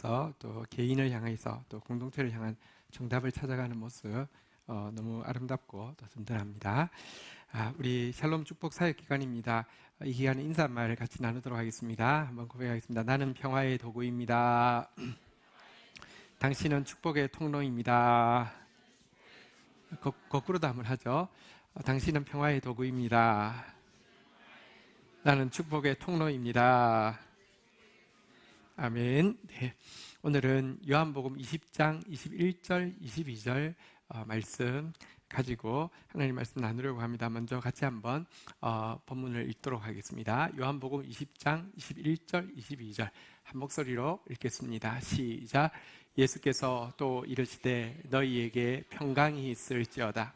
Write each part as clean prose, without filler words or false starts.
향해서 또 개인을 향해서 또 공동체를 향한 정답을 찾아가는 모습 너무 아름답고 또 든든합니다. 우리 샬롬 축복 사역 기간입니다. 이 기간에 인사말을 같이 나누도록 하겠습니다. 한번 고백하겠습니다. 나는 평화의 도구입니다. 당신은 축복의 통로입니다. 거꾸로도 한번 하죠. 당신은 평화의 도구입니다. 나는 축복의 통로입니다. 아멘. 네. 오늘은 요한복음 20장 21절 22절 말씀 가지고 하나님 말씀 나누려고 합니다. 먼저 같이 한번 본문을 읽도록 하겠습니다. 요한복음 20장 21절 22절 한 목소리로 읽겠습니다. 시작. 예수께서 또 이르시되 너희에게 평강이 있을지어다.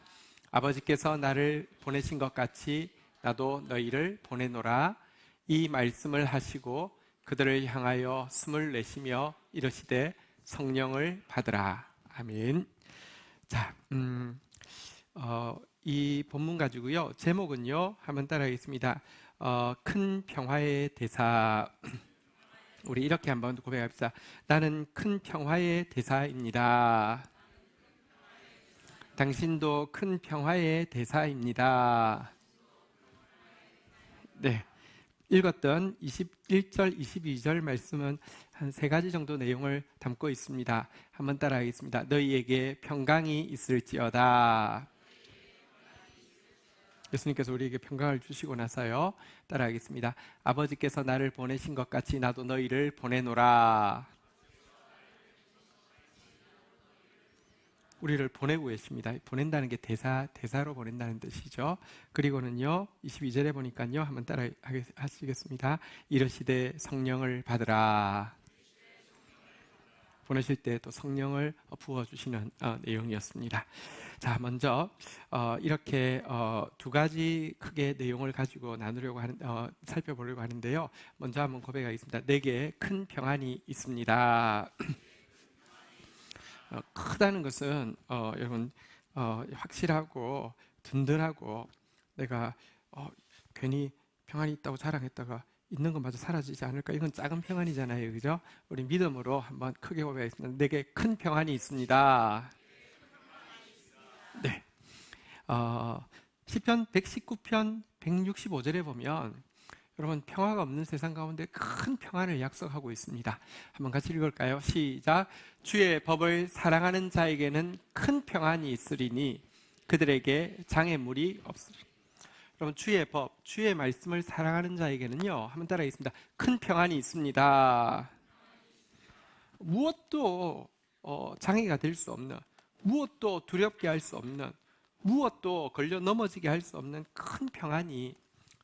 아버지께서 나를 보내신 것 같이 나도 너희를 보내노라. 이 말씀을 하시고 그들을 향하여 숨을 내쉬며 이르시되 성령을 받으라. 아멘. 자, 이 본문 가지고요. 제목은요. 한번 따라하겠습니다. 큰 평화의 대사. 우리 이렇게 한번 고백합시다. 나는 큰 평화의 대사입니다. 당신도 큰 평화의 대사입니다. 네. 읽었던 21절, 22절 말씀은 한 세 가지 정도 내용을 담고 있습니다. 한번 따라하겠습니다. 너희에게 평강이 있을지어다. 예수님께서 우리에게 평강을 주시고 나서요. 따라하겠습니다. 아버지께서 나를 보내신 것 같이 나도 너희를 보내노라. 우리를 보내고 계십니다. 보낸다는 게 대사로 보낸다는 뜻이죠. 그리고는요, 22절에 보니까요, 한번 따라 하시겠습니다. 이르시되 성령을 받으라. 보내실 때 또 성령을 부어주시는 내용이었습니다. 자, 먼저 이렇게 두 가지 크게 내용을 가지고 살펴보려고 하는데요. 먼저 한번 고백하겠습니다. 내게 큰 평안이 있습니다. 크다는 것은 여러분 확실하고 든든하고 내가 괜히 평안이 있다고 자랑했다가 있는 것마저 사라지지 않을까? 이건 작은 평안이잖아요, 그죠? 우리 믿음으로 한번 크게 고백하겠습니다. 내게 큰 평안이 있습니다. 네. 시편 119편 165절에 보면 여러분 평화가 없는 세상 가운데 큰 평안을 약속하고 있습니다. 한번 같이 읽을까요? 시작. 주의 법을 사랑하는 자에게는 큰 평안이 있으리니 그들에게 장애물이 없으리라. 여러분 주의 법, 주의 말씀을 사랑하는 자에게는요. 한번 따라하겠습니다. 큰 평안이 있습니다. 무엇도 장애가 될 수 없는, 무엇도 두렵게 할 수 없는, 무엇도 걸려 넘어지게 할 수 없는 큰 평안이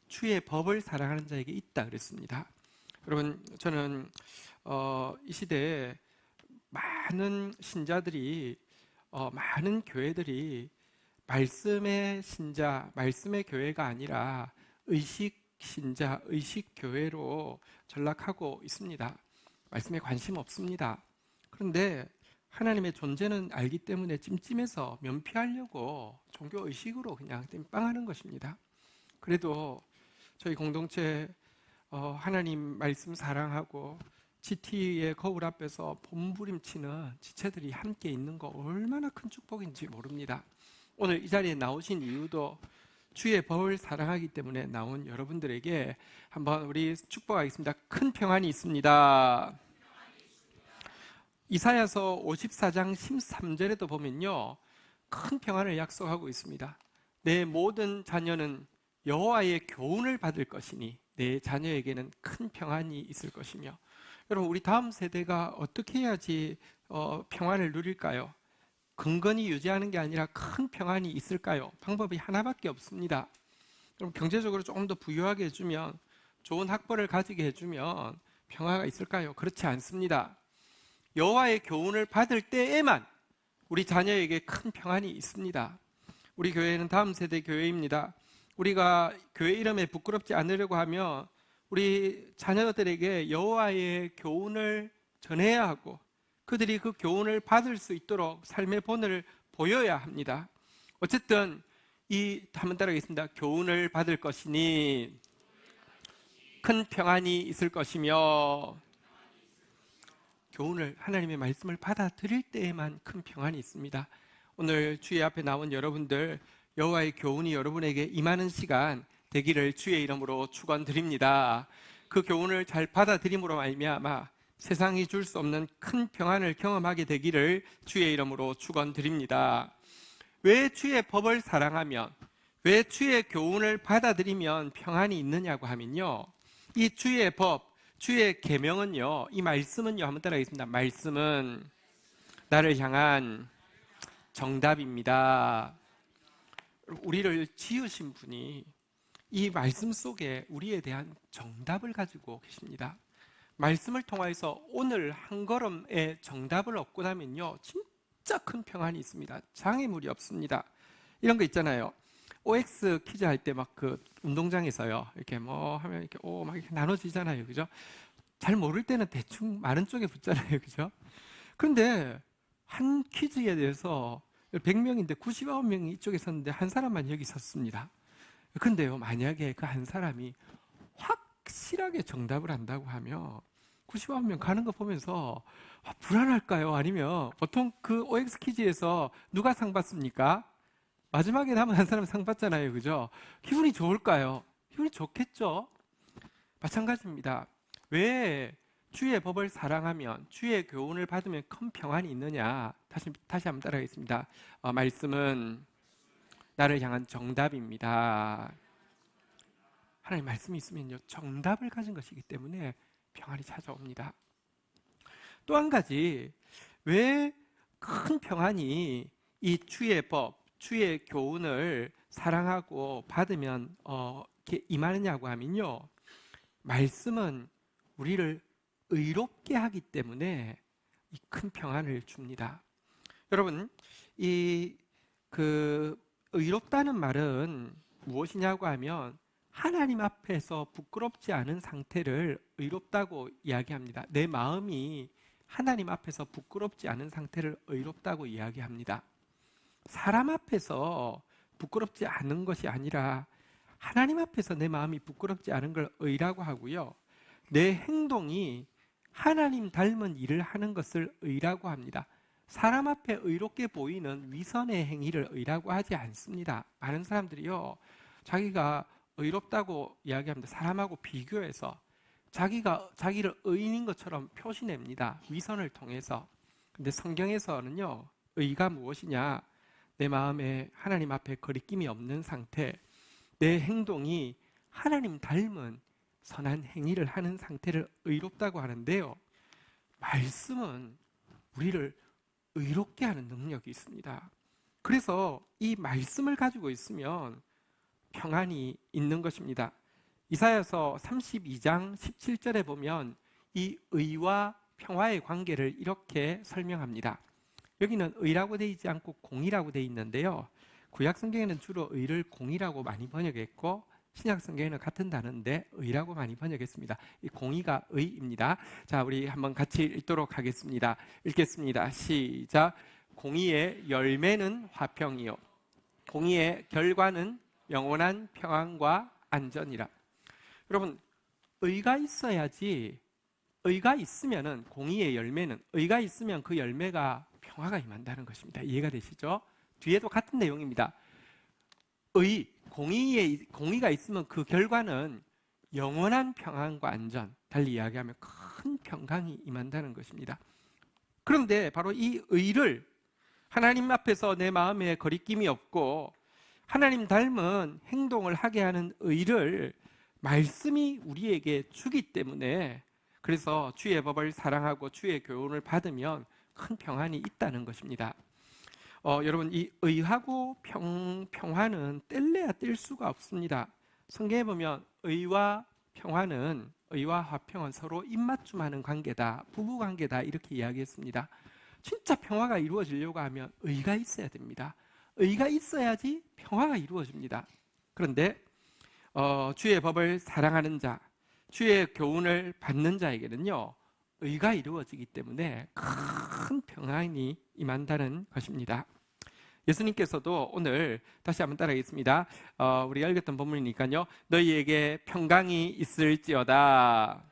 주의 법을 사랑하는 자에게 있다 그랬습니다. 여러분 저는 이 시대에 많은 신자들이 많은 교회들이 말씀의 신자, 말씀의 교회가 아니라 의식 신자, 의식 교회로 전락하고 있습니다. 말씀에 관심 없습니다. 그런데 하나님의 존재는 알기 때문에 찜찜해서 면피하려고 종교 의식으로 그냥 땜빵하는 것입니다. 그래도 저희 공동체 하나님 말씀 사랑하고 GT의 거울 앞에서 몸부림치는 지체들이 함께 있는 거 얼마나 큰 축복인지 모릅니다. 오늘 이 자리에 나오신 이유도 주의 법을 사랑하기 때문에 나온 여러분들에게 한번 우리 축복하겠습니다. 큰 평안이 있습니다. 이사야서 54장 13절에도 보면요, 큰 평안을 약속하고 있습니다. 내 모든 자녀는 여호와의 교훈을 받을 것이니 내 자녀에게는 큰 평안이 있을 것이며. 여러분 우리 다음 세대가 어떻게 해야지 평안을 누릴까요? 근근히 유지하는 게 아니라 큰 평안이 있을까요? 방법이 하나밖에 없습니다. 여러분 경제적으로 조금 더 부유하게 해주면, 좋은 학벌을 가지게 해주면 평화가 있을까요? 그렇지 않습니다. 여호와의 교훈을 받을 때에만 우리 자녀에게 큰 평안이 있습니다. 우리 교회는 다음 세대 교회입니다. 우리가 교회 이름에 부끄럽지 않으려고 하면 우리 자녀들에게 여호와의 교훈을 전해야 하고 그들이 그 교훈을 받을 수 있도록 삶의 본을 보여야 합니다. 어쨌든 한번 따라하겠습니다. 교훈을 받을 것이니 큰 평안이 있을 것이며 교훈을, 하나님의 말씀을 받아들일 때에만 큰 평안이 있습니다. 오늘 주의 앞에 나온 여러분들, 여호와의 교훈이 여러분에게 임하는 시간 되기를 주의 이름으로 축원드립니다. 그 교훈을 잘 받아들임으로 말미암아 세상이 줄 수 없는 큰 평안을 경험하게 되기를 주의 이름으로 축원드립니다. 왜 주의 법을 사랑하면, 왜 주의 교훈을 받아들이면 평안이 있느냐고 하면요, 이 주의 법, 주의 계명은요, 이 말씀은요, 한번 따라하겠습니다. 말씀은 나를 향한 정답입니다. 우리를 지으신 분이 이 말씀 속에 우리에 대한 정답을 가지고 계십니다. 말씀을 통해서 오늘 한 걸음의 정답을 얻고 나면요, 진짜 큰 평안이 있습니다. 장애물이 없습니다. 이런 거 있잖아요. OX 퀴즈 할 때 막 그 운동장에서요, 이렇게 뭐 하면 이렇게 막 이렇게 나눠지잖아요, 그죠? 잘 모를 때는 대충 많은 쪽에 붙잖아요, 그죠? 그런데 한 퀴즈에 대해서 100명인데 99명이 이쪽에 섰는데 한 사람만 여기 섰습니다. 근데요, 만약에 그 한 사람이 확실하게 정답을 한다고 하면 99명 가는 거 보면서 불안할까요? 아니면 보통 그 OX 퀴즈에서 누가 상 받습니까? 마지막에 남은 한 사람 상 받잖아요, 그죠? 기분이 좋을까요? 기분이 좋겠죠? 마찬가지입니다. 왜 주의 법을 사랑하면, 주의 교훈을 받으면 큰 평안이 있느냐? 다시 한번 따라하겠습니다. 말씀은 나를 향한 정답입니다. 하나님 말씀이 있으면요, 정답을 가진 것이기 때문에 평안이 찾아옵니다. 또 한 가지, 왜 큰 평안이 이 주의 법, 주의 교훈을 사랑하고 받으면 이렇게 임하느냐고 하면요, 말씀은 우리를 의롭게 하기 때문에 이 큰 평안을 줍니다. 여러분, 의롭다는 말은 무엇이냐고 하면 하나님 앞에서 부끄럽지 않은 상태를 의롭다고 이야기합니다. 내 마음이 하나님 앞에서 부끄럽지 않은 상태를 의롭다고 이야기합니다. 사람 앞에서 부끄럽지 않은 것이 아니라 하나님 앞에서 내 마음이 부끄럽지 않은 걸 의라고 하고요, 내 행동이 하나님 닮은 일을 하는 것을 의라고 합니다. 사람 앞에 의롭게 보이는 위선의 행위를 의라고 하지 않습니다. 많은 사람들이요, 자기가 의롭다고 이야기합니다. 사람하고 비교해서 자기를 의인인 것처럼 표시냅니다. 위선을 통해서. 근데 성경에서는요, 의가 무엇이냐? 내 마음에 하나님 앞에 거리낌이 없는 상태, 내 행동이 하나님 닮은 선한 행위를 하는 상태를 의롭다고 하는데요, 말씀은 우리를 의롭게 하는 능력이 있습니다. 그래서 이 말씀을 가지고 있으면 평안이 있는 것입니다. 이사야서 32장 17절에 보면 이 의와 평화의 관계를 이렇게 설명합니다. 여기는 의라고 되어 있지 않고 공이라고 되어 있는데요, 구약 성경에는 주로 의를 공이라고 많이 번역했고 신약 성경에는 같은 단어인데 의라고 많이 번역했습니다. 이 공의가 의입니다. 자, 우리 한번 같이 읽도록 하겠습니다. 읽겠습니다. 시작. 공의의 열매는 화평이요, 공의의 결과는 영원한 평안과 안전이라. 여러분, 의가 있어야지, 의가 있으면은 공의의 열매는, 의가 있으면 그 열매가 평화가 임한다는 것입니다. 이해가 되시죠? 뒤에도 같은 내용입니다. 공의가 있으면 그 결과는 영원한 평안과 안전, 달리 이야기하면 큰 평강이 임한다는 것입니다. 그런데 바로 이 의를, 하나님 앞에서 내 마음에 거리낌이 없고 하나님 닮은 행동을 하게 하는 의를 말씀이 우리에게 주기 때문에, 그래서 주의 법을 사랑하고 주의 교훈을 받으면 큰 평안이 있다는 것입니다. 여러분, 이 의하고 평화는 뗄래야 뗄 수가 없습니다. 성경에 보면 의와 평화는, 의와 화평은 서로 입맞춤하는 관계다, 부부 관계다, 이렇게 이야기했습니다. 진짜 평화가 이루어지려고 하면 의가 있어야 됩니다. 의가 있어야지 평화가 이루어집니다. 그런데 주의 법을 사랑하는 자, 주의 교훈을 받는 자에게는요, 의가 이루어지기 때문에 큰 평안이 임한다는 것입니다. 예수님께서도 오늘 다시 한번 따라하겠습니다. 우리가 읽었던 본문이니까요. 너희에게 평강이 있을지어다.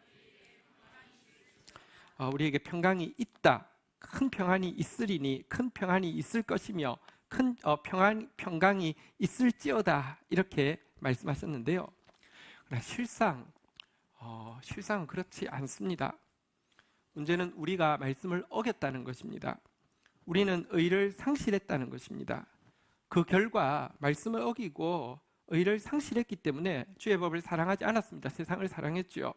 우리에게 평강이 있다. 큰 평안이 있으리니 큰 평안이 있을 것이며 큰 평강이 있을지어다 이렇게 말씀하셨는데요. 그러나 실상은 그렇지 않습니다. 문제는 우리가 말씀을 어겼다는 것입니다. 우리는 의를 상실했다는 것입니다. 그 결과 말씀을 어기고 의를 상실했기 때문에 주의 법을 사랑하지 않았습니다. 세상을 사랑했죠.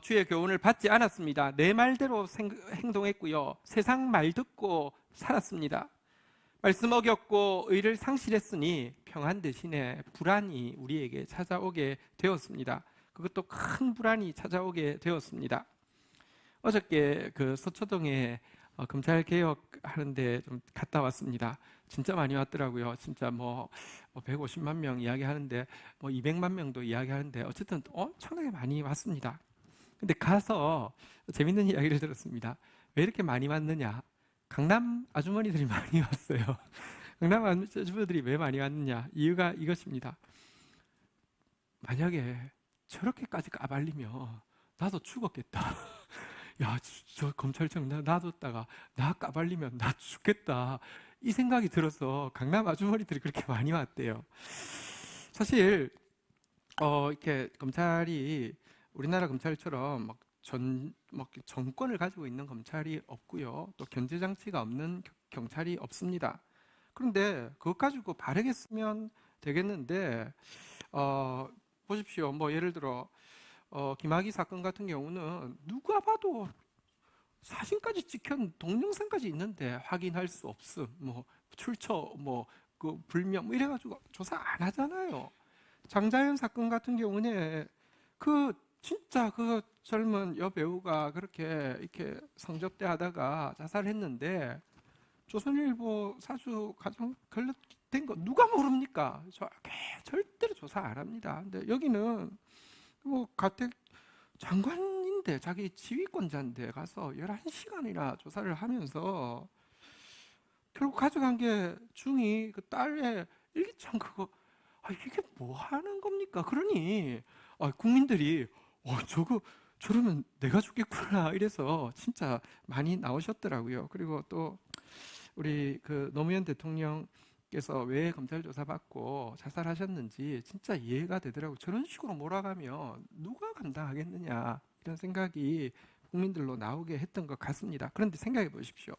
주의 교훈을 받지 않았습니다. 내 말대로 행동했고요. 세상 말 듣고 살았습니다. 말씀 어겼고 의를 상실했으니 평안 대신에 불안이 우리에게 찾아오게 되었습니다. 그것도 큰 불안이 찾아오게 되었습니다. 어저께 그 서초동에 검찰 개혁하는데 좀 갔다 왔습니다. 진짜 많이 왔더라고요. 진짜 150만 명 이야기하는데 200만 명도 이야기하는데 어쨌든 엄청나게 많이 왔습니다. 근데 가서 재밌는 이야기를 들었습니다. 왜 이렇게 많이 왔느냐? 강남 아주머니들이 많이 왔어요. 강남 아주머니들이 왜 많이 왔느냐? 이유가 이것입니다. 만약에 저렇게까지 까발리면 나도 죽었겠다. 야, 저 검찰청 놔뒀다가 나 까발리면 나 죽겠다. 이 생각이 들어서 강남 아주머니들이 그렇게 많이 왔대요. 사실 이렇게 검찰이 우리나라 검찰처럼 정권을 가지고 있는 검찰이 없고요. 또 견제 장치가 없는 경찰이 없습니다. 그런데 그것 가지고 바르게 쓰면 되겠는데 보십시오. 예를 들어 김학의 사건 같은 경우는 누가 봐도 사진까지 찍힌 동영상까지 있는데 확인할 수 없음, 출처, 그 불명 이래가지고 조사 안 하잖아요. 장자연 사건 같은 경우는 진짜 그 젊은 여배우가 그렇게 이렇게 성접대 하다가 자살했는데 조선일보 사주 가정 걸렸던 거 누가 모릅니까? 절대로 조사 안 합니다. 근데 여기는 가택 장관인데 자기 지휘권자인데 가서 11시간이나 조사를 하면서 결국 가져간 게 중이 그 딸의 일기장 그거 이게 뭐 하는 겁니까? 그러니 국민들이 저러면 내가 죽겠구나 이래서 진짜 많이 나오셨더라고요. 그리고 또 우리 그 노무현 대통령께서 왜 검찰 조사 받고 자살하셨는지 진짜 이해가 되더라고요. 저런 식으로 몰아가면 누가 감당하겠느냐 이런 생각이 국민들로 나오게 했던 것 같습니다. 그런데 생각해 보십시오.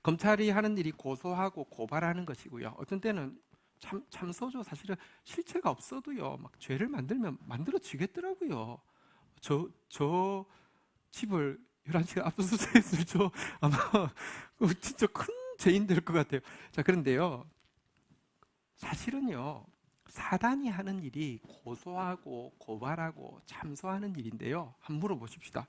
검찰이 하는 일이 고소하고 고발하는 것이고요. 어떤 때는 참소죠. 사실은 실체가 없어도요. 죄를 만들면 만들어지겠더라고요. 저 집을 11시간 압수수색했을 저 아마 진짜 큰 죄인 될 것 같아요. 자, 그런데요. 사실은요. 사단이 하는 일이 고소하고 고발하고 참소하는 일인데요. 한번 물어보십시다.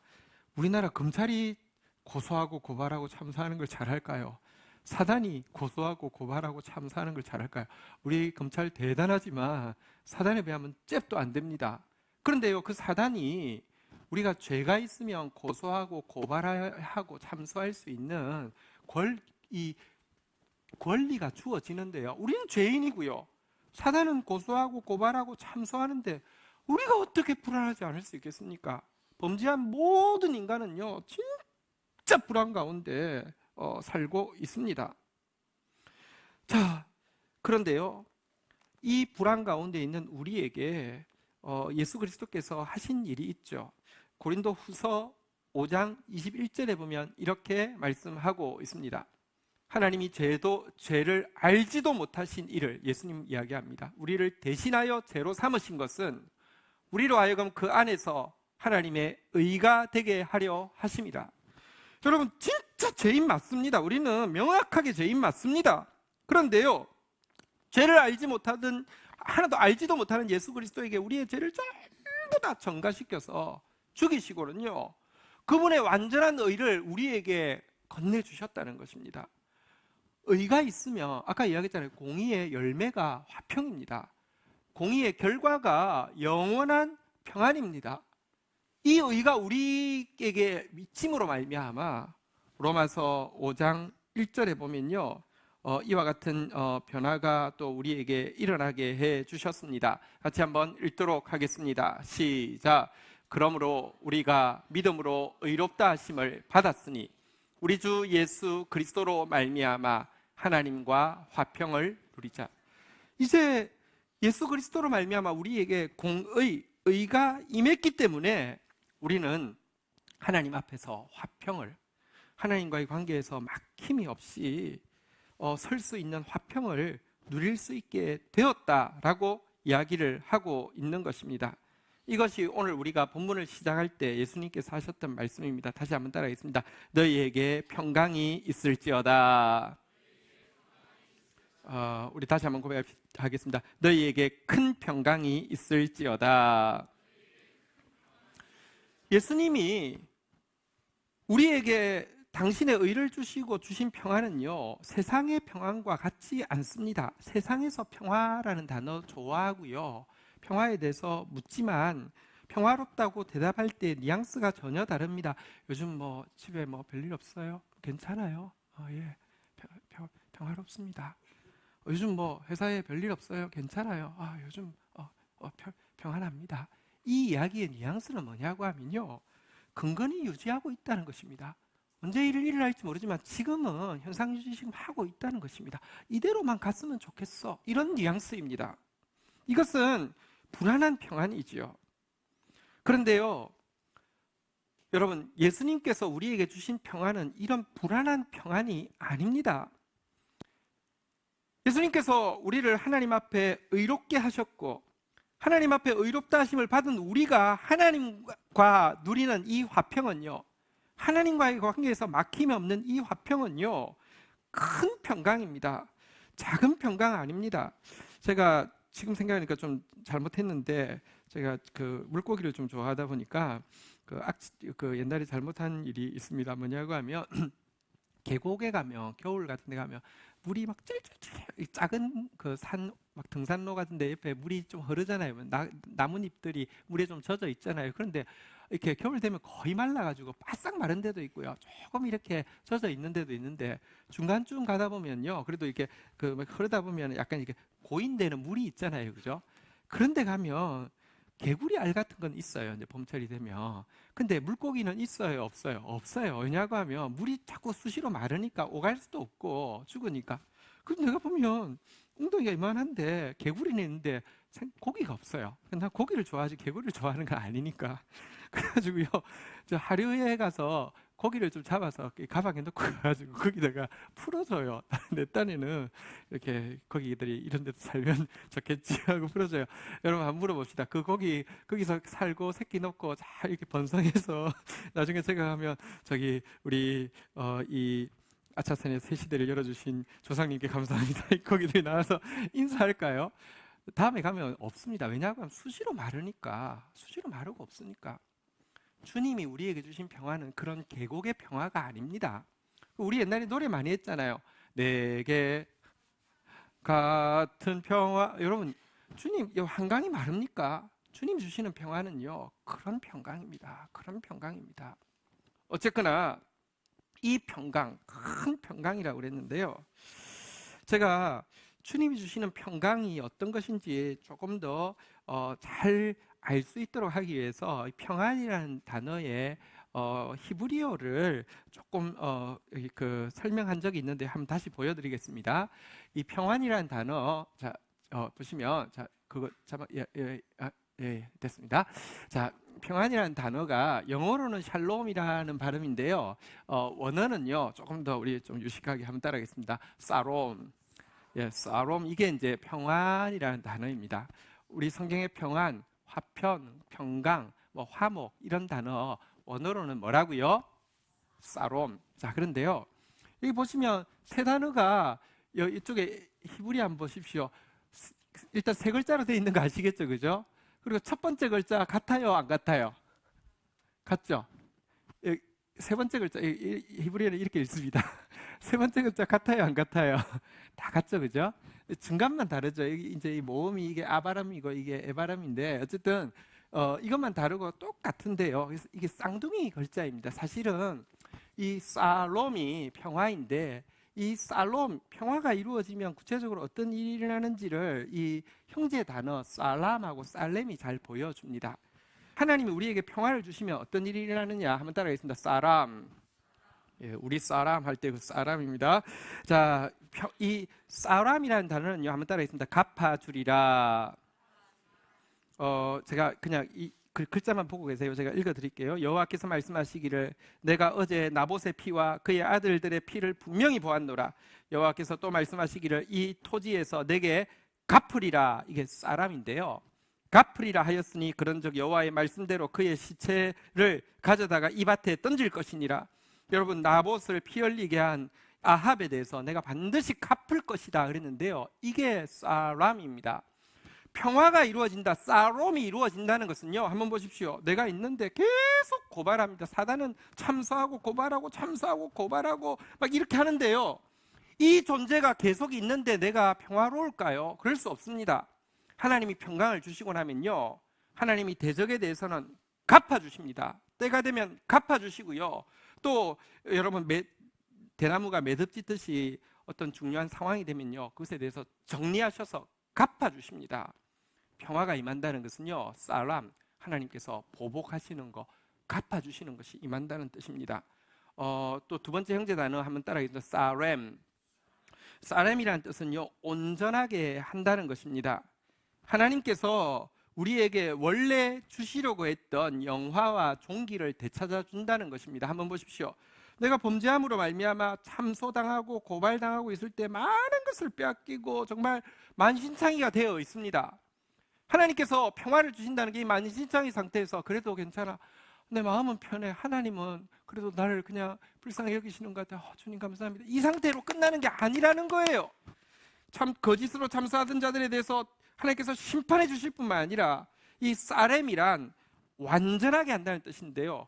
우리나라 검찰이 고소하고 고발하고 참소하는 걸 잘할까요? 사단이 고소하고 고발하고 참소하는 걸 잘할까요? 우리 검찰 대단하지만 사단에 비하면 잽도 안 됩니다. 그런데요, 그 사단이 우리가 죄가 있으면 고소하고 고발하고 참소할 수 있는 권리가 주어지는데요. 우리는 죄인이고요. 사단은 고소하고 고발하고 참소하는데 우리가 어떻게 불안하지 않을 수 있겠습니까? 범죄한 모든 인간은요, 진짜 불안 가운데 살고 있습니다. 자, 그런데요, 이 불안 가운데 있는 우리에게 예수 그리스도께서 하신 일이 있죠. 고린도 후서 5장 21절에 보면 이렇게 말씀하고 있습니다. 하나님이 죄를 알지도 못하신 이를 예수님 이야기합니다. 우리를 대신하여 죄로 삼으신 것은 우리로 하여금 그 안에서 하나님의 의가 되게 하려 하심이라. 여러분, 진짜 죄인 맞습니다. 우리는 명확하게 죄인 맞습니다. 그런데요, 죄를 하나도 알지도 못하는 예수 그리스도에게 우리의 죄를 전부 다 전가시켜서 죽이시고는요, 그분의 완전한 의를 우리에게 건네주셨다는 것입니다. 의가 있으면 아까 이야기했잖아요. 공의의 열매가 화평입니다. 공의의 결과가 영원한 평안입니다. 이 의가 우리에게 미침으로 말미암아 로마서 5장 1절에 보면요, 이와 같은 변화가 또 우리에게 일어나게 해 주셨습니다. 같이 한번 읽도록 하겠습니다. 시작. 그러므로 우리가 믿음으로 의롭다 하심을 받았으니 우리 주 예수 그리스도로 말미암아 하나님과 화평을 누리자. 이제 예수 그리스도로 말미암아 우리에게 의가 임했기 때문에 우리는 하나님 앞에서 화평을, 하나님과의 관계에서 막힘이 없이 설 수 있는 화평을 누릴 수 있게 되었다라고 이야기를 하고 있는 것입니다. 이것이 오늘 우리가 본문을 시작할 때 예수님께서 하셨던 말씀입니다. 다시 한번 따라하겠습니다. 너희에게 평강이 있을지어다. 우리 다시 한번 고백하겠습니다. 너희에게 큰 평강이 있을지어다. 예수님이 우리에게 당신의 의를 주시고 주신 평화는요, 세상의 평안과 같지 않습니다. 세상에서 평화라는 단어 좋아하고요, 평화에 대해서 묻지만 평화롭다고 대답할 때 뉘앙스가 전혀 다릅니다. 요즘 뭐 집에 뭐 별일 없어요? 괜찮아요? 예, 평화롭습니다. 요즘 뭐 회사에 별일 없어요? 괜찮아요? 요즘 평안합니다. 이 이야기의 뉘앙스는 뭐냐고 하면요, 근근히 유지하고 있다는 것입니다. 언제 일을 일어날지 모르지만 지금은 현상 유지 지금 하고 있다는 것입니다. 이대로만 갔으면 좋겠어, 이런 뉘앙스입니다. 이것은 불안한 평안이지요. 그런데요, 여러분, 예수님께서 우리에게 주신 평안은 이런 불안한 평안이 아닙니다. 예수님께서 우리를 하나님 앞에 의롭게 하셨고 하나님 앞에 의롭다 하심을 받은 우리가 하나님과 누리는 이 화평은요, 하나님과의 관계에서 막힘이 없는 이 화평은요, 큰 평강입니다. 작은 평강 아닙니다. 제가 지금 생각하니까 좀 잘못했는데, 제가 그 물고기를 좀 좋아하다 보니까 그 옛날에 잘못한 일이 있습니다. 뭐냐고 하면 계곡에 가면, 겨울 같은 데 가면 물이 막 찔찔찔, 작은 그 산 막 등산로 같은 데 옆에 물이 좀 흐르잖아요. 나뭇잎들이 물에 좀 젖어 있잖아요. 그런데 이렇게 겨울 되면 거의 말라가지고 바싹 마른 데도 있고요, 조금 이렇게 젖어 있는 데도 있는데, 중간쯤 가다 보면요, 그래도 이렇게 그 흐르다 보면 약간 이렇게 고인되는 물이 있잖아요, 그죠? 그런데 가면 개구리 알 같은 건 있어요, 이제 봄철이 되면. 근데 물고기는 있어요, 없어요? 없어요. 왜냐고 하면 물이 자꾸 수시로 마르니까 오갈 수도 없고 죽으니까. 그래서 내가 보면 웅덩이가 이만한데 개구리는 있는데 고기가 없어요. 난 고기를 좋아하지 개구리를 좋아하는 건 아니니까. 그래가지고요, 저 하류에 가서 고기를 좀 잡아서 가방에 넣고 가가지고 거기다가 풀어줘요. 내 딴에는 이렇게 거기들이 이런 데서 살면 좋겠지 하고 풀어줘요. 여러분 한번 물어봅시다. 그 고기 거기서 살고 새끼 넣고 잘 이렇게 번성해서 나중에 제가 하면 저기 우리 이 아차산의 새 시대를 열어주신 조상님께 감사합니다. 이 고기들이 나와서 인사할까요? 다음에 가면 없습니다. 왜냐하면 수시로 마르니까, 수시로 마르고 없으니까. 주님이 우리에게 주신 평화는 그런 계곡의 평화가 아닙니다. 우리 옛날에 노래 많이 했잖아요. 내게 같은 평화. 여러분, 주님 한강이 마릅니까? 주님 주시는 평화는요, 그런 평강입니다. 그런 평강입니다. 어쨌거나 이 평강, 큰 평강이라고 그랬는데요, 제가 주님이 주시는 평강이 어떤 것인지 조금 더 잘 알 수 있도록 하기 위해서 평안이라는 단어의 히브리어를 조금 설명한 적이 있는데 한번 다시 보여드리겠습니다. 이 평안이라는 단어, 자 보시면, 자 그거 잠깐, 됐습니다. 자, 평안이라는 단어가 영어로는 샬롬이라는 발음인데요, 원어는요 조금 더 우리 좀 유식하게 한번 따라하겠습니다. 사롬. 사롬, 이게 이제 평안이라는 단어입니다. 우리 성경의 평안, 화평, 평강, 뭐 화목, 이런 단어 원어로는 뭐라고요? 사롬. 자, 그런데요, 여기 보시면 세 단어가 이쪽에 히브리 한번 보십시오. 일단 세 글자로 되어 있는 거 아시겠죠, 그죠? 그리고 첫 번째 글자 같아요, 안 같아요? 같죠? 세 번째 글자, 히브리어는 이렇게 읽습니다. 세 번째 글자 같아요, 안 같아요? 다 같죠, 그죠? 중간만 다르죠. 이제 이 모음이 이게 아바람이고 이게 에바람인데, 어쨌든 이것만 다르고 똑같은데요. 그래서 이게 쌍둥이 글자입니다. 사실은 이 살롬이 평화인데, 이 살롬, 평화가 이루어지면 구체적으로 어떤 일이 일어나는지를 이 형제 단어 살람하고 살렘이 잘 보여줍니다. 하나님이 우리에게 평화를 주시면 어떤 일이 일어나느냐 한번 따라하겠습니다. 사람. 예, 우리 사람 할 때 그 사람입니다. 자, 이 사람이라는 단어는요, 한번 따라하겠습니다. 갚아주리라. 제가 그냥 이 글자만 보고 계세요. 제가 읽어드릴게요. 여호와께서 말씀하시기를 내가 어제 나봇의 피와 그의 아들들의 피를 분명히 보았노라. 여호와께서 또 말씀하시기를 이 토지에서 내게 갚으리라. 이게 사람인데요. 갚으리라 하였으니 그런즉 여호와의 말씀대로 그의 시체를 가져다가 이 밭에 던질 것이니라. 여러분, 나봇을 피 흘리게 한 아합에 대해서 내가 반드시 갚을 것이다 그랬는데요. 이게 사람입니다. 평화가 이루어진다, 싸롬이 이루어진다는 것은요, 한번 보십시오. 내가 있는데 계속 고발합니다. 사단은 참소하고 고발하고 참소하고 고발하고 막 이렇게 하는데요, 이 존재가 계속 있는데 내가 평화로울까요? 그럴 수 없습니다. 하나님이 평강을 주시고 나면요, 하나님이 대적에 대해서는 갚아주십니다. 때가 되면 갚아주시고요, 또 여러분, 대나무가 매듭짓듯이 어떤 중요한 상황이 되면요, 그것에 대해서 정리하셔서 갚아주십니다. 평화가 임한다는 것은요, 살람, 하나님께서 보복하시는 거, 갚아주시는 것이 임한다는 뜻입니다. 또 두 번째 형제 단어 한번 따라하겠습니다. 사렘. 사렘이라는 뜻은요, 온전하게 한다는 것입니다. 하나님께서 우리에게 원래 주시려고 했던 영화와 종기를 되찾아 준다는 것입니다. 한번 보십시오. 내가 범죄함으로 말미암아 참소당하고 고발당하고 있을 때 많은 것을 빼앗기고 정말 만신창이가 되어 있습니다. 하나님께서 평화를 주신다는 게 이 만신창이 상태에서 그래도 괜찮아, 내 마음은 편해, 하나님은 그래도 나를 그냥 불쌍히 여기시는 것 같아, 주님 감사합니다, 이 상태로 끝나는 게 아니라는 거예요. 참 거짓으로 참소하던 자들에 대해서 하나님께서 심판해 주실 뿐만 아니라 이 사렘이란 완전하게 한다는 뜻인데요,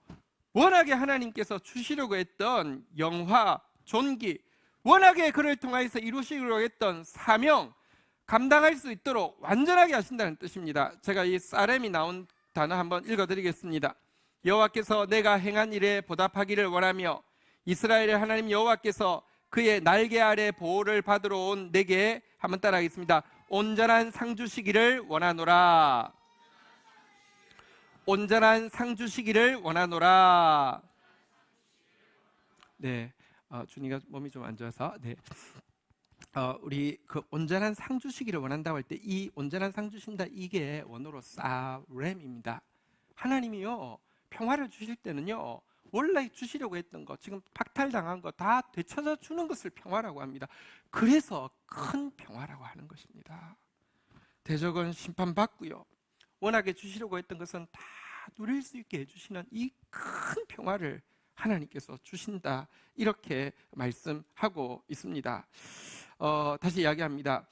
워낙에 하나님께서 주시려고 했던 영화, 존귀, 워낙에 그를 통해서 이루시려고 했던 사명, 감당할 수 있도록 완전하게 하신다는 뜻입니다. 제가 이 사렘이 나온 단어 한번 읽어드리겠습니다. 여호와께서 내가 행한 일에 보답하기를 원하며 이스라엘의 하나님 여호와께서 그의 날개 아래 보호를 받으러 온 내게, 한번 따라하겠습니다. 온전한 상 주시기를 원하노라. 온전한 상 주시기를 원하노라. 네, 준이가 몸이 좀 안 좋아서, 네. 우리 그 온전한 상 주시기를 원한다고 할 때 이 온전한 상 주신다, 이게 원어로 사렘입니다. 하나님이요, 평화를 주실 때는요, 원래 주시려고 했던 거, 지금 박탈당한 거 다 되찾아 주는 것을 평화라고 합니다. 그래서 큰 평화라고 하는 것입니다. 대적은 심판받고요, 워낙에 주시려고 했던 것은 다 누릴 수 있게 해주시는 이 큰 평화를 하나님께서 주신다, 이렇게 말씀하고 있습니다. 다시 이야기합니다.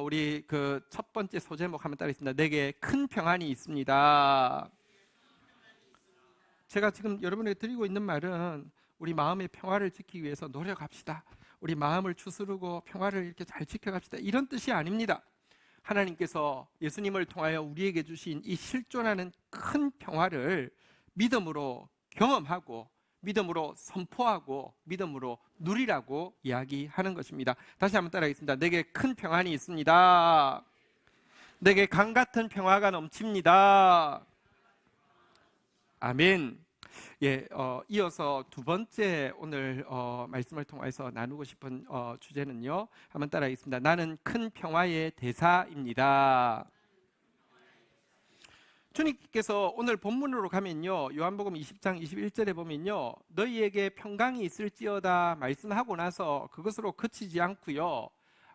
우리 그 첫 번째 소제목 한번 따르겠습니다. 내게 큰 평안이 있습니다. 제가 지금 여러분에게 드리고 있는 말은 우리 마음의 평화를 지키기 위해서 노력합시다, 우리 마음을 추스르고 평화를 이렇게 잘 지켜갑시다, 이런 뜻이 아닙니다. 하나님께서 예수님을 통하여 우리에게 주신 이 실존하는 큰 평화를 믿음으로 경험하고 믿음으로 선포하고 믿음으로 누리라고 이야기하는 것입니다. 다시 한번 따라하겠습니다. 내게 큰 평안이 있습니다. 내게 강 같은 평화가 넘칩니다. 아멘. 예, 이어서 두 번째 오늘 말씀을 통해서 나누고 싶은 주제는요, 한번 따라하겠습니다. 나는 큰 평화의 대사입니다. 주님께서 오늘 본문으로 가면요, 요한복음 20장 21절에 보면요, 너희에게 평강이 있을지어다 말씀하고 나서 그것으로 그치지 않고요,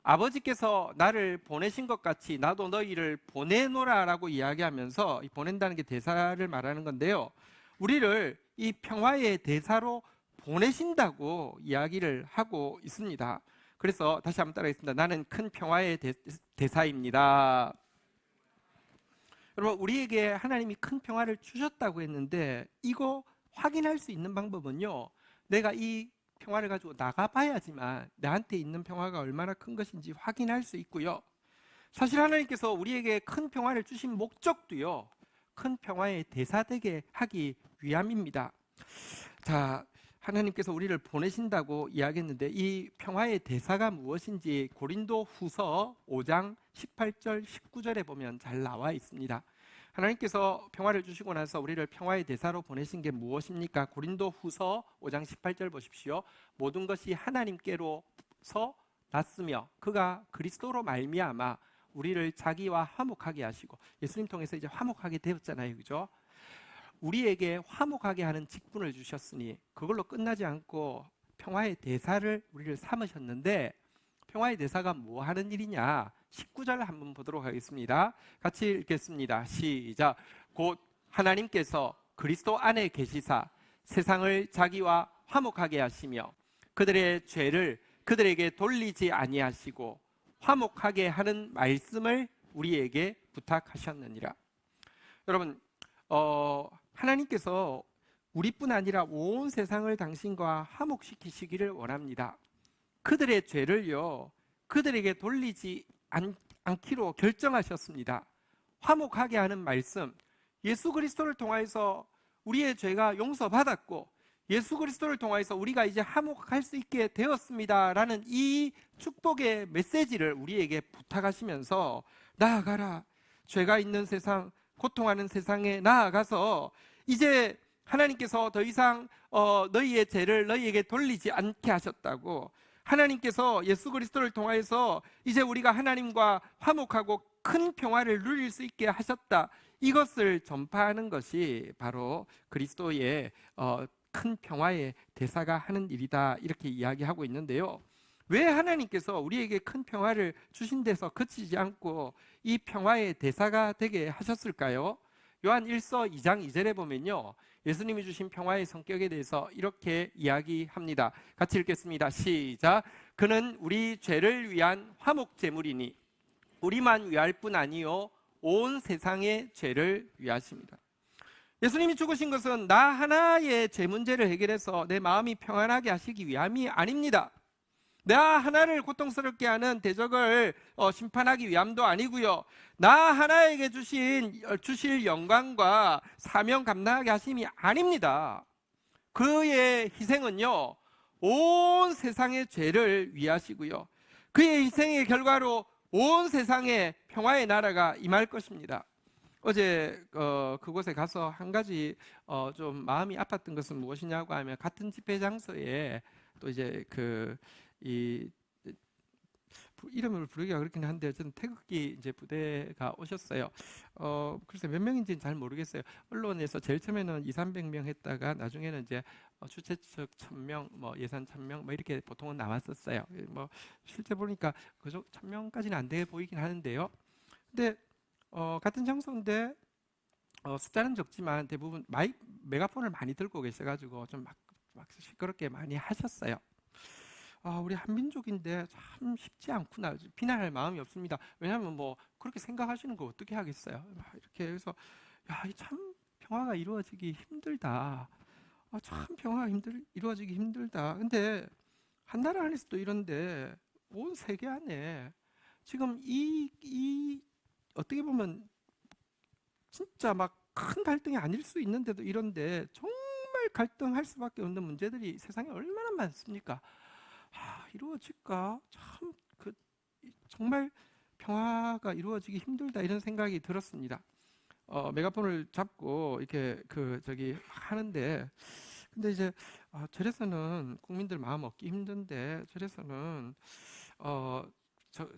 아버지께서 나를 보내신 것 같이 나도 너희를 보내노라라고 이야기하면서, 이 보낸다는 게 대사를 말하는 건데요, 우리를 이 평화의 대사로 보내신다고 이야기를 하고 있습니다. 그래서 다시 한번 따라하겠습니다. 나는 큰 평화의 대사입니다. 여러분, 우리에게 하나님이 큰 평화를 주셨다고 했는데, 이거 확인할 수 있는 방법은요, 내가 이 평화를 가지고 나가봐야지만 나한테 있는 평화가 얼마나 큰 것인지 확인할 수 있고요, 사실 하나님께서 우리에게 큰 평화를 주신 목적도요, 큰 평화의 대사되게 하기 위함입니다. 자, 하나님께서 우리를 보내신다고 이야기했는데 이 평화의 대사가 무엇인지 고린도 후서 5장 18절 19절에 보면 잘 나와 있습니다. 하나님께서 평화를 주시고 나서 우리를 평화의 대사로 보내신 게 무엇입니까? 고린도 후서 5장 18절 보십시오. 모든 것이 하나님께로서 났으며 그가 그리스도로 말미암아 우리를 자기와 화목하게 하시고, 예수님 통해서 이제 화목하게 되었잖아요, 그죠? 우리에게 화목하게 하는 직분을 주셨으니 그걸로 끝나지 않고 평화의 대사를 우리를 삼으셨는데, 평화의 대사가 뭐 하는 일이냐? 19절 한번 보도록 하겠습니다. 같이 읽겠습니다. 시작. 곧 하나님께서 그리스도 안에 계시사 세상을 자기와 화목하게 하시며 그들의 죄를 그들에게 돌리지 아니하시고 화목하게 하는 말씀을 우리에게 부탁하셨느니라. 여러분, 하나님께서 우리뿐 아니라 온 세상을 당신과 화목시키시기를 원합니다. 그들의 죄를요, 그들에게 돌리지 않기로 결정하셨습니다. 화목하게 하는 말씀, 예수 그리스도를 통하여서 우리의 죄가 용서받았고 예수 그리스도를 통하여서 우리가 이제 화목할 수 있게 되었습니다 라는 이 축복의 메시지를 우리에게 부탁하시면서, 나아가라, 죄가 있는 세상, 고통하는 세상에 나아가서 이제 하나님께서 더 이상 너희의 죄를 너희에게 돌리지 않게 하셨다고, 하나님께서 예수 그리스도를 통하여서 이제 우리가 하나님과 화목하고 큰 평화를 누릴 수 있게 하셨다, 이것을 전파하는 것이 바로 그리스도의 큰 평화의 대사가 하는 일이다, 이렇게 이야기하고 있는데요. 왜 하나님께서 우리에게 큰 평화를 주신 데서 그치지 않고 이 평화의 대사가 되게 하셨을까요? 요한 1서 2장 2절에 보면요, 예수님이 주신 평화의 성격에 대해서 이렇게 이야기합니다. 같이 읽겠습니다. 시작. 그는 우리 죄를 위한 화목제물이니 우리만 위할 뿐 아니요 온 세상의 죄를 위하십니다. 예수님이 죽으신 것은 나 하나의 죄 문제를 해결해서 내 마음이 평안하게 하시기 위함이 아닙니다. 나 하나를 고통스럽게 하는 대적을 심판하기 위함도 아니고요, 나 하나에게 주실 영광과 사명 감당하게 하심이 아닙니다. 그의 희생은요, 온 세상의 죄를 위하시고요, 그의 희생의 결과로 온 세상에 평화의 나라가 임할 것입니다. 어제 그곳에 가서 한 가지 좀 마음이 아팠던 것은 무엇이냐고 하면, 같은 집회 장소에 또 이제 이 이름을 부르기가 그렇긴 한데, 저는 태극기 이제 부대가 오셨어요. 글쎄 몇 명인지는 잘 모르겠어요. 언론에서 제일 처음에는 200~300명 했다가 나중에는 이제 주최 측 1000명, 뭐 예산 1000명, 뭐 이렇게 보통은 나왔었어요. 뭐 실제 보니까 그저 1000명까지는 안 돼 보이긴 하는데요. 근데 같은 장소인데 숫자는 적지만 대부분 메가폰을 많이 들고 계셔가지고 좀 막 시끄럽게 많이 하셨어요. 우리 한민족인데 참 쉽지 않구나, 비난할 마음이 없습니다. 왜냐하면 뭐 그렇게 생각하시는 거 어떻게 하겠어요. 이렇게 해서 참 평화가 이루어지기 힘들다, 참 평화가 이루어지기 힘들다. 근데 한 나라 안에서도 이런데 온 세계 안에 지금 이 어떻게 보면 진짜 막 큰 갈등이 아닐 수 있는데도 이런데 정말 갈등할 수밖에 없는 문제들이 세상에 얼마나 많습니까? 이루어질까? 참 정말 평화가 이루어지기 힘들다, 이런 생각이 들었습니다. 메가폰을 잡고 이렇게 하는데, 근데 이제 절에서는 국민들 마음 얻기 힘든데, 절에서는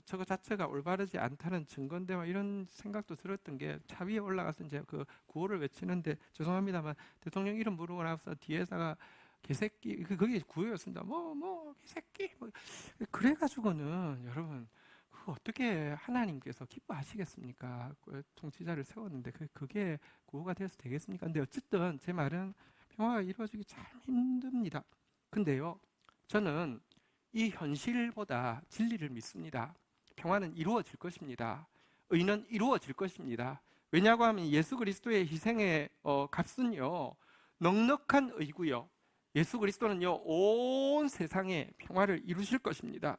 저거 자체가 올바르지 않다는 증거인데, 이런 생각도 들었던 게, 차 위에 올라가서 이제 그 구호를 외치는데, 죄송합니다만 대통령 이름 부르고 나서 뒤에다가 개새끼, 그게 구호였습니다. 개새끼, 그래가지고는 여러분, 그거 어떻게 하나님께서 기뻐하시겠습니까? 통치자를 세웠는데 그게 구호가 되어서 되겠습니까? 근데 어쨌든 제 말은 평화가 이루어지기 참 힘듭니다. 근데요, 저는 이 현실보다 진리를 믿습니다. 평화는 이루어질 것입니다. 의는 이루어질 것입니다. 왜냐고 하면 예수 그리스도의 희생의 값은요, 넉넉한 의고요, 예수 그리스도는요, 온 세상에 평화를 이루실 것입니다.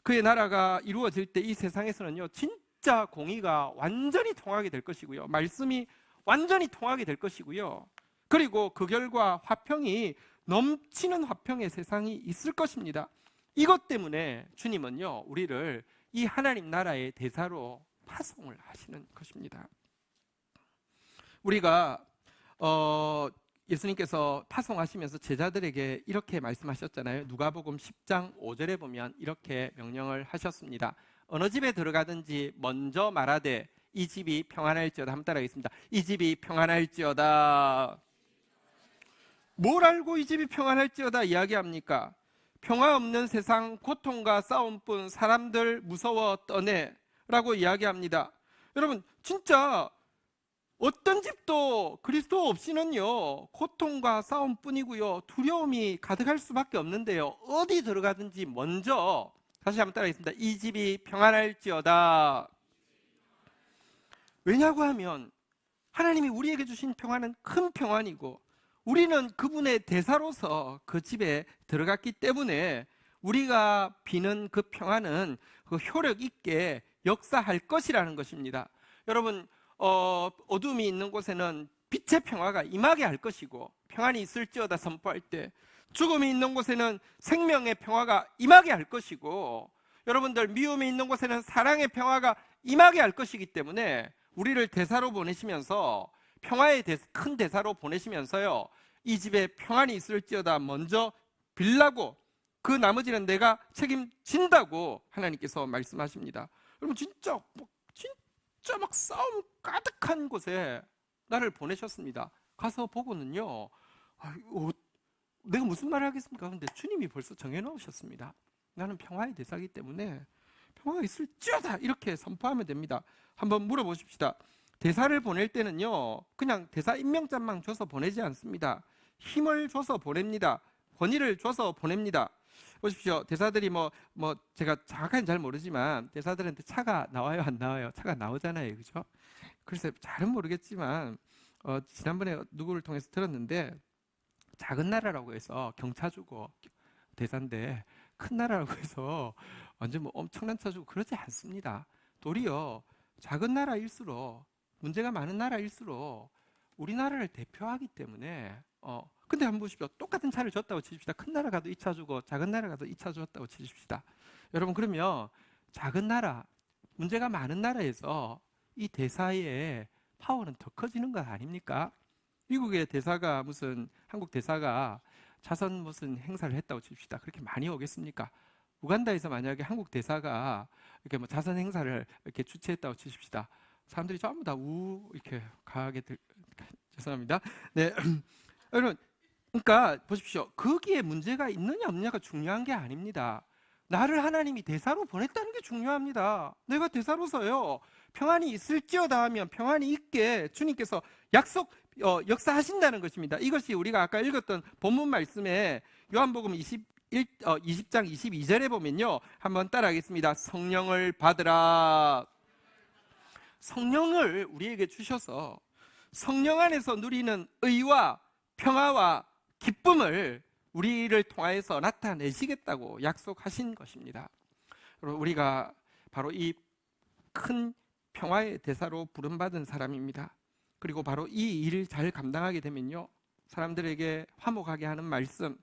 그의 나라가 이루어질 때 이 세상에서는요, 진짜 공의가 완전히 통하게 될 것이고요, 말씀이 완전히 통하게 될 것이고요, 그리고 그 결과 화평이 넘치는 화평의 세상이 있을 것입니다. 이것 때문에 주님은요, 우리를 이 하나님 나라의 대사로 파송을 하시는 것입니다. 우리가 예수님께서 파송하시면서 제자들에게 이렇게 말씀하셨잖아요. 누가복음 10장 5절에 보면 이렇게 명령을 하셨습니다. 어느 집에 들어가든지 먼저 말하되 이 집이 평안할지어다. 한번 따라하겠습니다. 이 집이 평안할지어다. 뭘 알고 이 집이 평안할지어다 이야기합니까? 평화 없는 세상, 고통과 싸움뿐, 사람들 무서워 떠내 라고 이야기합니다. 여러분, 진짜 어떤 집도 그리스도 없이는요, 고통과 싸움뿐이고요, 두려움이 가득할 수밖에 없는데요, 어디 들어가든지 먼저, 다시 한번 따라하겠습니다. 이 집이 평안할지어다. 왜냐고 하면 하나님이 우리에게 주신 평안은 큰 평안이고, 우리는 그분의 대사로서 그 집에 들어갔기 때문에 우리가 비는 그 평안은 그 효력 있게 역사할 것이라는 것입니다. 여러분, 어둠이 있는 곳에는 빛의 평화가 임하게 할 것이고, 평안이 있을지어다 선포할 때 죽음이 있는 곳에는 생명의 평화가 임하게 할 것이고, 여러분들 미움이 있는 곳에는 사랑의 평화가 임하게 할 것이기 때문에 우리를 대사로 보내시면서, 평화의 큰 대사로 보내시면서요, 이 집에 평안이 있을지어다 먼저 빌라고, 그 나머지는 내가 책임진다고 하나님께서 말씀하십니다. 여러분, 진짜 막 싸움 가득한 곳에 나를 보내셨습니다. 가서 보고는요, 내가 무슨 말을 하겠습니까? 근데 주님이 벌써 정해놓으셨습니다. 나는 평화의 대사이기 때문에 평화가 있을지어다 이렇게 선포하면 됩니다. 한번 물어보십시다. 대사를 보낼 때는요, 그냥 대사 임명장만 줘서 보내지 않습니다. 힘을 줘서 보냅니다. 권위를 줘서 보냅니다. 보십시오. 대사들이 제가 정확하게 잘 모르지만 대사들한테 차가 나와요, 안 나와요? 차가 나오잖아요, 그죠? 글쎄 잘은 모르겠지만 지난번에 누구를 통해서 들었는데, 작은 나라라고 해서 경차 주고 대사인데 큰 나라라고 해서 완전 엄청난 차 주고 그러지 않습니다. 도리어 작은 나라일수록, 문제가 많은 나라일수록 우리나라를 대표하기 때문에 근데 한번 보십시오. 똑같은 차를 줬다고 치십시다. 큰 나라 가도 이 차 주고 작은 나라 가도 이 차 줬다고 치십시다. 여러분, 그러면 작은 나라, 문제가 많은 나라에서 이 대사의 파워는 더 커지는 것 아닙니까? 미국의 대사가 한국 대사가 자선 무슨 행사를 했다고 칩시다. 그렇게 많이 오겠습니까? 우간다에서 만약에 한국 대사가 이렇게 자선 행사를 이렇게 주최했다고 치십시다. 사람들이 전부 다 이렇게 가게 죄송합니다. 네. 여러분, 그러니까 보십시오. 거기에 문제가 있느냐 없느냐가 중요한 게 아닙니다. 나를 하나님이 대사로 보냈다는 게 중요합니다. 내가 대사로서요, 평안이 있을지어다 하면 평안이 있게 주님께서 역사하신다는 것입니다. 이것이 우리가 아까 읽었던 본문 말씀에 요한복음 20장 22절에 보면요, 한번 따라하겠습니다. 성령을 받으라. 성령을 우리에게 주셔서 성령 안에서 누리는 의와 평화와 기쁨을 우리를 통하여서 나타내시겠다고 약속하신 것입니다. 우리가 바로 이 큰 평화의 대사로 부름받은 사람입니다. 그리고 바로 이 일을 잘 감당하게 되면요, 사람들에게 화목하게 하는 말씀,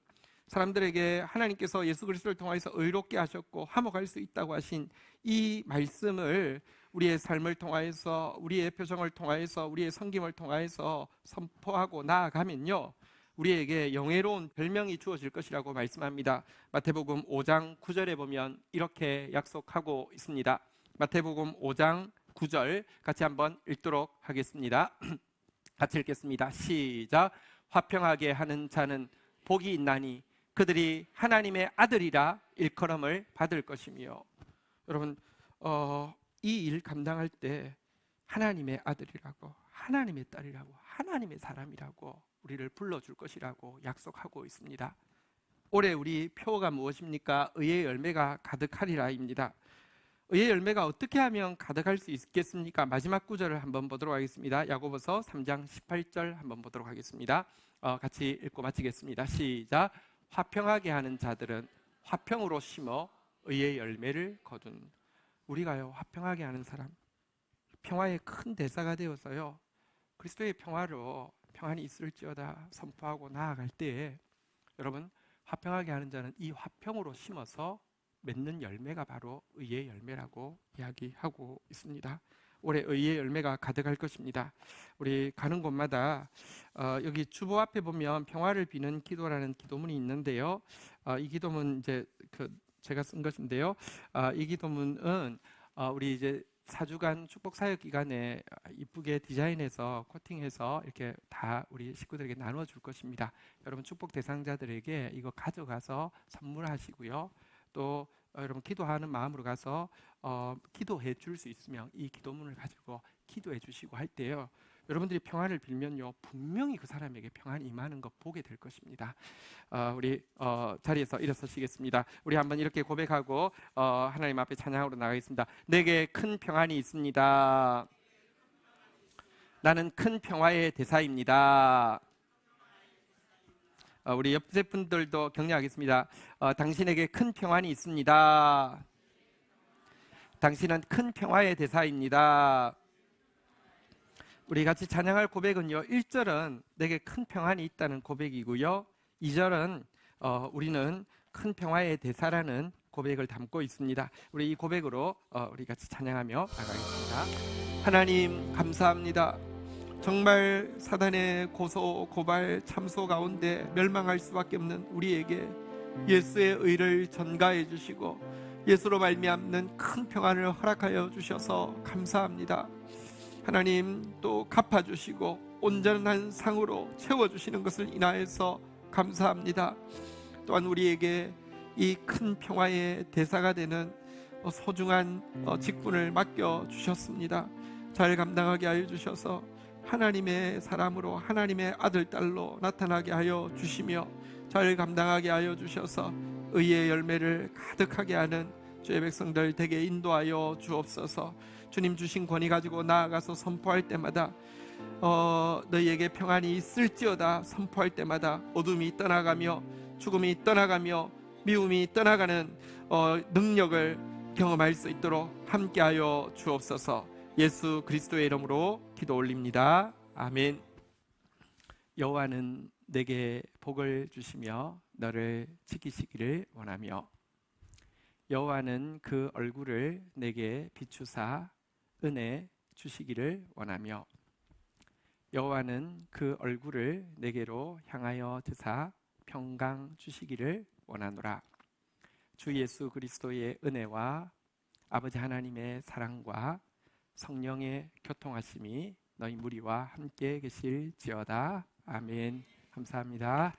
사람들에게 하나님께서 예수 그리스도를 통해서 의롭게 하셨고 화목할 수 있다고 하신 이 말씀을 우리의 삶을 통하여서, 우리의 표정을 통하여서, 우리의 섬김을 통하여서 선포하고 나아가면요, 우리에게 영예로운 별명이 주어질 것이라고 말씀합니다. 마태복음 5장 9절에 보면 이렇게 약속하고 있습니다. 마태복음 5장 9절 같이 한번 읽도록 하겠습니다. 같이 읽겠습니다. 시작. 화평하게 하는 자는 복이 있나니 그들이 하나님의 아들이라 일컬음을 받을 것이며. 여러분, 이 일 감당할 때 하나님의 아들이라고, 하나님의 딸이라고, 하나님의 사람이라고 우리를 불러줄 것이라고 약속하고 있습니다. 올해 우리 표어가 무엇입니까? 의의 열매가 가득하리라입니다. 의의 열매가 어떻게 하면 가득할 수 있겠습니까? 마지막 구절을 한번 보도록 하겠습니다. 야고보서 3장 18절 한번 보도록 하겠습니다. 같이 읽고 마치겠습니다. 시작. 화평하게 하는 자들은 화평으로 심어 의의 열매를 거둔. 우리가요, 화평하게 하는 사람, 평화의 큰 대사가 되어서요, 그리스도의 평화로 평안이 있을지어다 선포하고 나아갈 때에, 여러분, 화평하게 하는 자는 이 화평으로 심어서 맺는 열매가 바로 의의 열매라고 이야기하고 있습니다. 올해 의의 열매가 가득할 것입니다. 우리 가는 곳마다 여기 주보 앞에 보면 평화를 비는 기도라는 기도문이 있는데요. 이 기도문 이제 제가 쓴 것인데요. 이 기도문은 우리 이제 4주간 축복 사역 기간에 이쁘게 디자인해서 코팅해서 이렇게 다 우리 식구들에게 나눠 줄 것입니다. 여러분 축복 대상자들에게 이거 가져가서 선물하시고요. 또 여러분 기도하는 마음으로 가서 기도해 줄 수 있으면 이 기도문을 가지고 기도해 주시고 할 때요. 여러분들이 평안을 빌면요, 분명히 그 사람에게 평안이 임하는 거 보게 될 것입니다. 우리 자리에서 일어서시겠습니다. 우리 한번 이렇게 고백하고 하나님 앞에 찬양으로 나가겠습니다. 내게 큰 평안이 있습니다. 나는 큰 평화의 대사입니다. 우리 옆에 분들도 격려하겠습니다. 당신에게 큰 평안이 있습니다. 당신은 큰 평화의 대사입니다. 우리 같이 찬양할 고백은요, 1절은 내게 큰 평안이 있다는 고백이고요, 2절은 우리는 큰 평화의 대사라는 고백을 담고 있습니다. 우리 이 고백으로 우리 같이 찬양하며 나가겠습니다. 하나님 감사합니다. 정말 사단의 고소, 고발, 참소 가운데 멸망할 수밖에 없는 우리에게 예수의 의를 전가해 주시고 예수로 말미암는 큰 평안을 허락하여 주셔서 감사합니다. 하나님 또 갚아주시고 온전한 상으로 채워주시는 것을 인하여서 감사합니다. 또한 우리에게 이 큰 평화의 대사가 되는 소중한 직분을 맡겨주셨습니다. 잘 감당하게 하여 주셔서 하나님의 사람으로 하나님의 아들, 딸로 나타나게 하여 주시며 잘 감당하게 하여 주셔서 의의 열매를 가득하게 하는 주의 백성들 되게 인도하여 주옵소서. 주님 주신 권위 가지고 나아가서 선포할 때마다 너희에게 평안이 있을지어다 선포할 때마다 어둠이 떠나가며 죽음이 떠나가며 미움이 떠나가는 능력을 경험할 수 있도록 함께하여 주옵소서. 예수 그리스도의 이름으로 기도 올립니다. 아멘. 여호와는 내게 복을 주시며 너를 지키시기를 원하며 여호와는 그 얼굴을 내게 비추사 은혜 주시기를 원하며 여호와는 그 얼굴을 내게로 향하여 드사 평강 주시기를 원하노라. 주 예수 그리스도의 은혜와 아버지 하나님의 사랑과 성령의 교통하심이 너희 무리와 함께 계실지어다. 아멘. 감사합니다.